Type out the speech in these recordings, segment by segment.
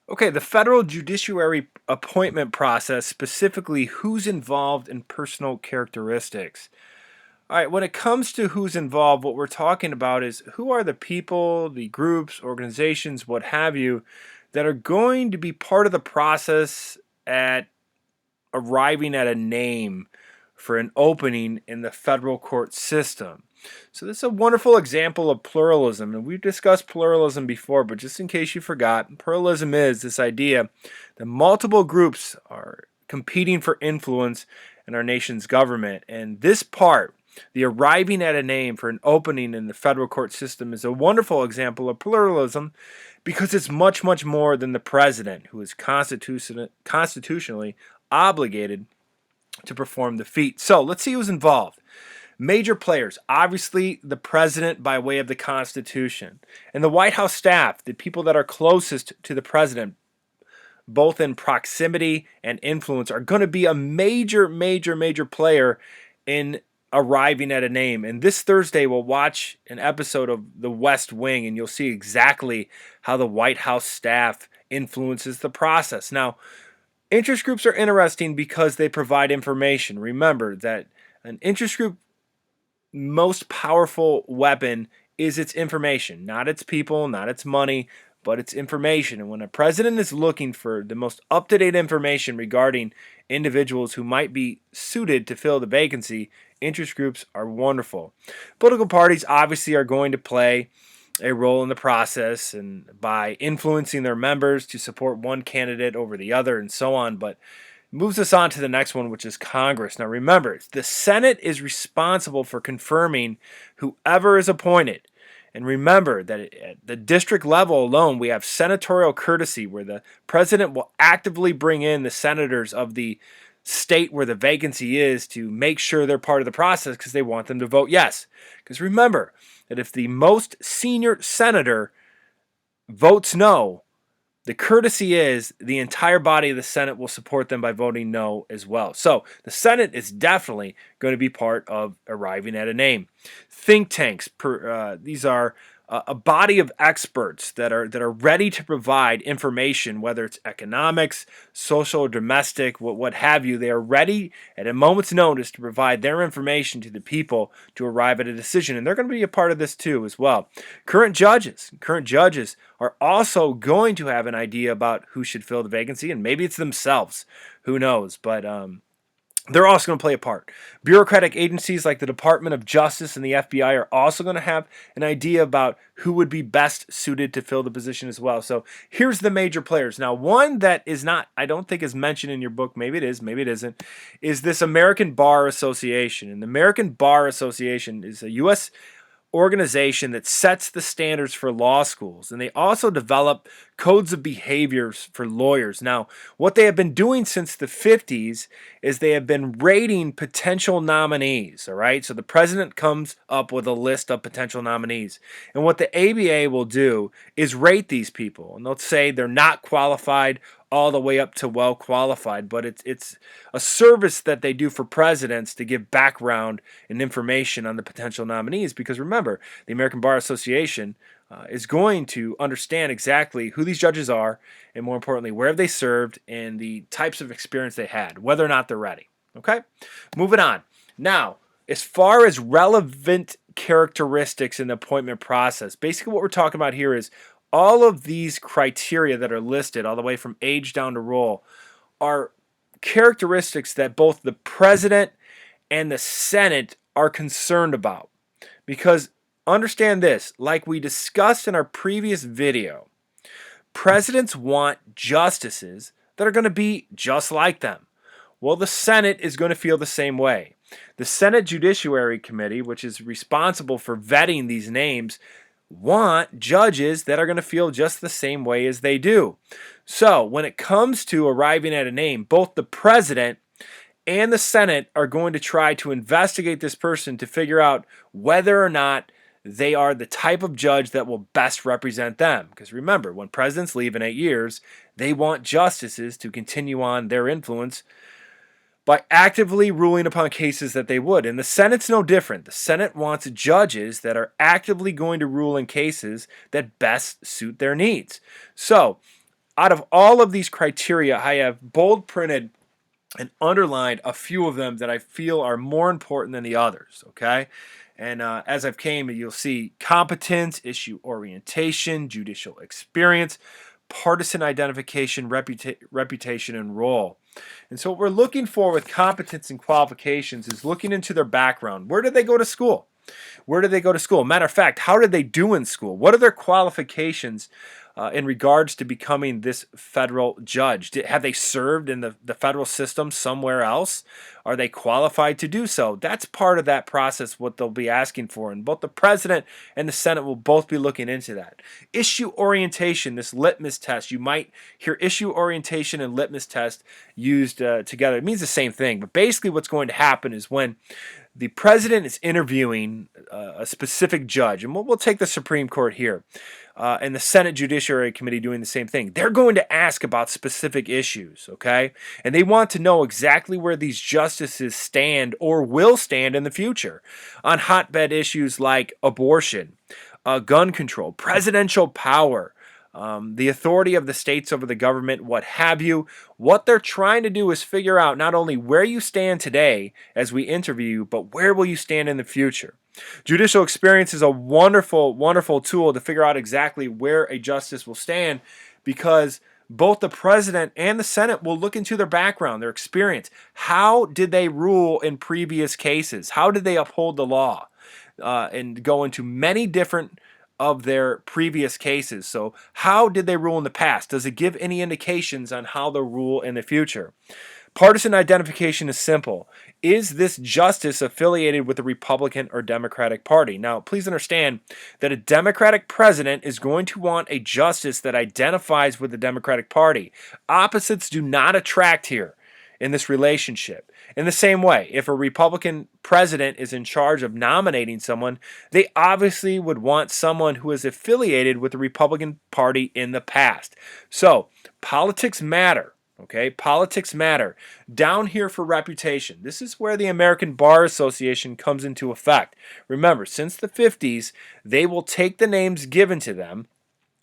Okay, the federal judiciary appointment process, specifically who's involved in personal characteristics. All right, when it comes to who's involved, what we're talking about is who are the people, the groups, organizations, what have you, that are going to be part of the process at arriving at a name for an opening in the federal court system. So this is a wonderful example of pluralism, and we've discussed pluralism before, but just in case you forgot, pluralism is this idea that multiple groups are competing for influence in our nation's government. And this part, the arriving at a name for an opening in the federal court system, is a wonderful example of pluralism because it's much, much more than the president, who is constitutionally obligated to perform the feat. So let's see who's involved. Major players, obviously the president by way of the Constitution, and the White House staff, the people that are closest to the president, both in proximity and influence, are going to be a major player in arriving at a name. And this Thursday, we'll watch an episode of The West Wing, and you'll see exactly how the White House staff influences the process. Now, interest groups are interesting because they provide information. Remember that an interest group most powerful weapon is its information, not its people, not its money, but its information. And when a president is looking for the most up-to-date information regarding individuals who might be suited to fill the vacancy, interest groups are wonderful. Political parties obviously are going to play a role in the process and by influencing their members to support one candidate over the other and so on, but moves us on to the next one, which is Congress. Now remember, the Senate is responsible for confirming whoever is appointed. And remember that at the district level alone, we have senatorial courtesy, where the president will actively bring in the senators of the state where the vacancy is to make sure they're part of the process because they want them to vote yes. Because remember that if the most senior senator votes no, the courtesy is the entire body of the Senate will support them by voting no as well. So the Senate is definitely going to be part of arriving at a name. Think tanks, these are a body of experts that are ready to provide information, whether it's economics, social, domestic, what have you. They are ready at a moment's notice to provide their information to the people to arrive at a decision, and they're going to be a part of this too as well. Current judges are also going to have an idea about who should fill the vacancy, and maybe it's themselves. Who knows? But they're also going to play a part. Bureaucratic agencies like the Department of Justice and the FBI are also going to have an idea about who would be best suited to fill the position as well. So here's the major players. Now, one that is not, I don't think is mentioned in your book, maybe it is, maybe it isn't, is this American Bar Association. And the American Bar Association is a U.S. organization that sets the standards for law schools, and they also develop codes of behaviors for lawyers. Now, what they have been doing since the 50s is they have been rating potential nominees, all right? So the president comes up with a list of potential nominees, and what the ABA will do is rate these people, and they'll say they're not qualified all the way up to well qualified, but it's a service that they do for presidents to give background and information on the potential nominees, because remember, the American Bar Association is going to understand exactly who these judges are, and more importantly, where have they served and the types of experience they had, whether or not they're ready. Okay? Moving on. Now, as far as relevant characteristics in the appointment process, basically what we're talking about here is all of these criteria that are listed, all the way from age down to role, are characteristics that both the president and the Senate are concerned about. Because understand this, like we discussed in our previous video, presidents want justices that are going to be just like them. Well, the Senate is going to feel the same way. The Senate Judiciary Committee, which is responsible for vetting these names, want judges that are going to feel just the same way as they do. So when it comes to arriving at a name, both the president and the Senate are going to try to investigate this person to figure out whether or not they are the type of judge that will best represent them. Because remember, when presidents leave in 8 years, they want justices to continue on their influence by actively ruling upon cases that they would. And the Senate's no different. The Senate wants judges that are actively going to rule in cases that best suit their needs. So, Out of all of these criteria, I have bold printed and underlined a few of them that I feel are more important than the others, okay? And as I've came, you'll see competence, issue orientation, judicial experience, partisan identification, reputation, and role. And so what we're looking for with competence and qualifications is looking into their background. Where did they go to school? Where did they go to school? Matter of fact, how did they do in school? What are their qualifications in regards to becoming this federal judge? Have they served in the federal system somewhere else? Are they qualified to do so? That's part of that process, what they'll be asking for. And both the president and the Senate will both be looking into that. Issue orientation, this litmus test. You might hear issue orientation and litmus test used together. It means the same thing. But basically what's going to happen is when the president is interviewing a specific judge, and we'll take the Supreme Court here, and the Senate Judiciary Committee doing the same thing. They're going to ask about specific issues, okay? And they want to know exactly where these justices stand or will stand in the future on hotbed issues like abortion, gun control, presidential power, the authority of the states over the government, what have you. What they're trying to do is figure out not only where you stand today as we interview you, but where will you stand in the future. Judicial experience is a wonderful, wonderful tool to figure out exactly where a justice will stand, because both the president and the Senate will look into their background, their experience. How did they rule in previous cases? How did they uphold the law? And go into many different of their previous cases. So how did they rule in the past? Does it give any indications on how they'll rule in the future? Partisan identification is simple. Is this justice affiliated with the Republican or Democratic Party? Now, please understand that a Democratic president is going to want a justice that identifies with the Democratic Party. Opposites do not attract here in this relationship. In the same way, if a Republican president is in charge of nominating someone, they obviously would want someone who is affiliated with the Republican Party in the past. So, politics matter. Okay, politics matter. Down here for reputation. This is where the American Bar Association comes into effect. Remember, since the 50s, they will take the names given to them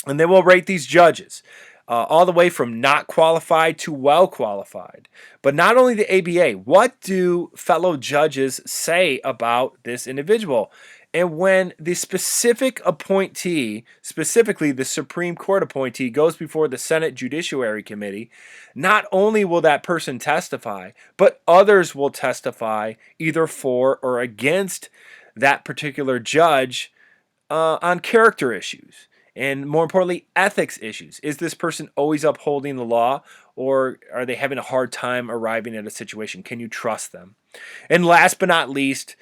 and they will rate these judges. All the way from not qualified to well qualified. But not only the ABA, what do fellow judges say about this individual? And when the specific appointee, specifically the Supreme Court appointee, goes before the Senate Judiciary Committee, not only will that person testify, but others will testify either for or against that particular judge on character issues. And more importantly, ethics issues. Is this person always upholding the law, or are they having a hard time arriving at a situation? Can you trust them? And last but not least,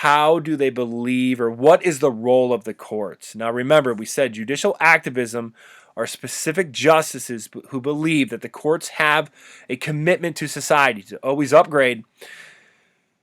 how do they believe, or what is the role of the courts? Now remember, we said judicial activism are specific justices who believe that the courts have a commitment to society to always upgrade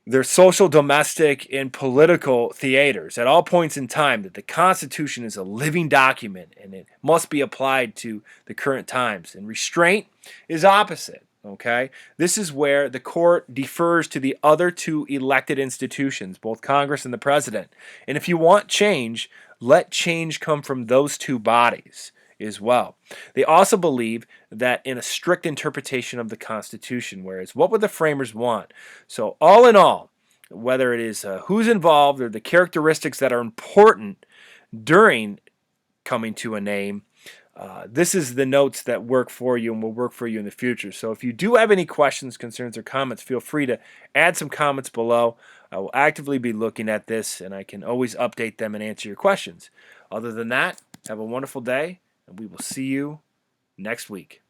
their social, domestic, and political theaters at all points in time, that the Constitution is a living document and it must be applied to the current times. And restraint is opposite. Okay, this is where the court defers to the other two elected institutions, both Congress and the president. And if you want change, let change come from those two bodies as well. They also believe that in a strict interpretation of the Constitution, whereas what would the framers want? So all in all, whether it is who's involved or the characteristics that are important during coming to a name, this is the notes that work for you and will work for you in the future. So if you do have any questions, concerns, or comments, feel free to add some comments below. I will actively be looking at this, and I can always update them and answer your questions. Other than that, have a wonderful day, and we will see you next week.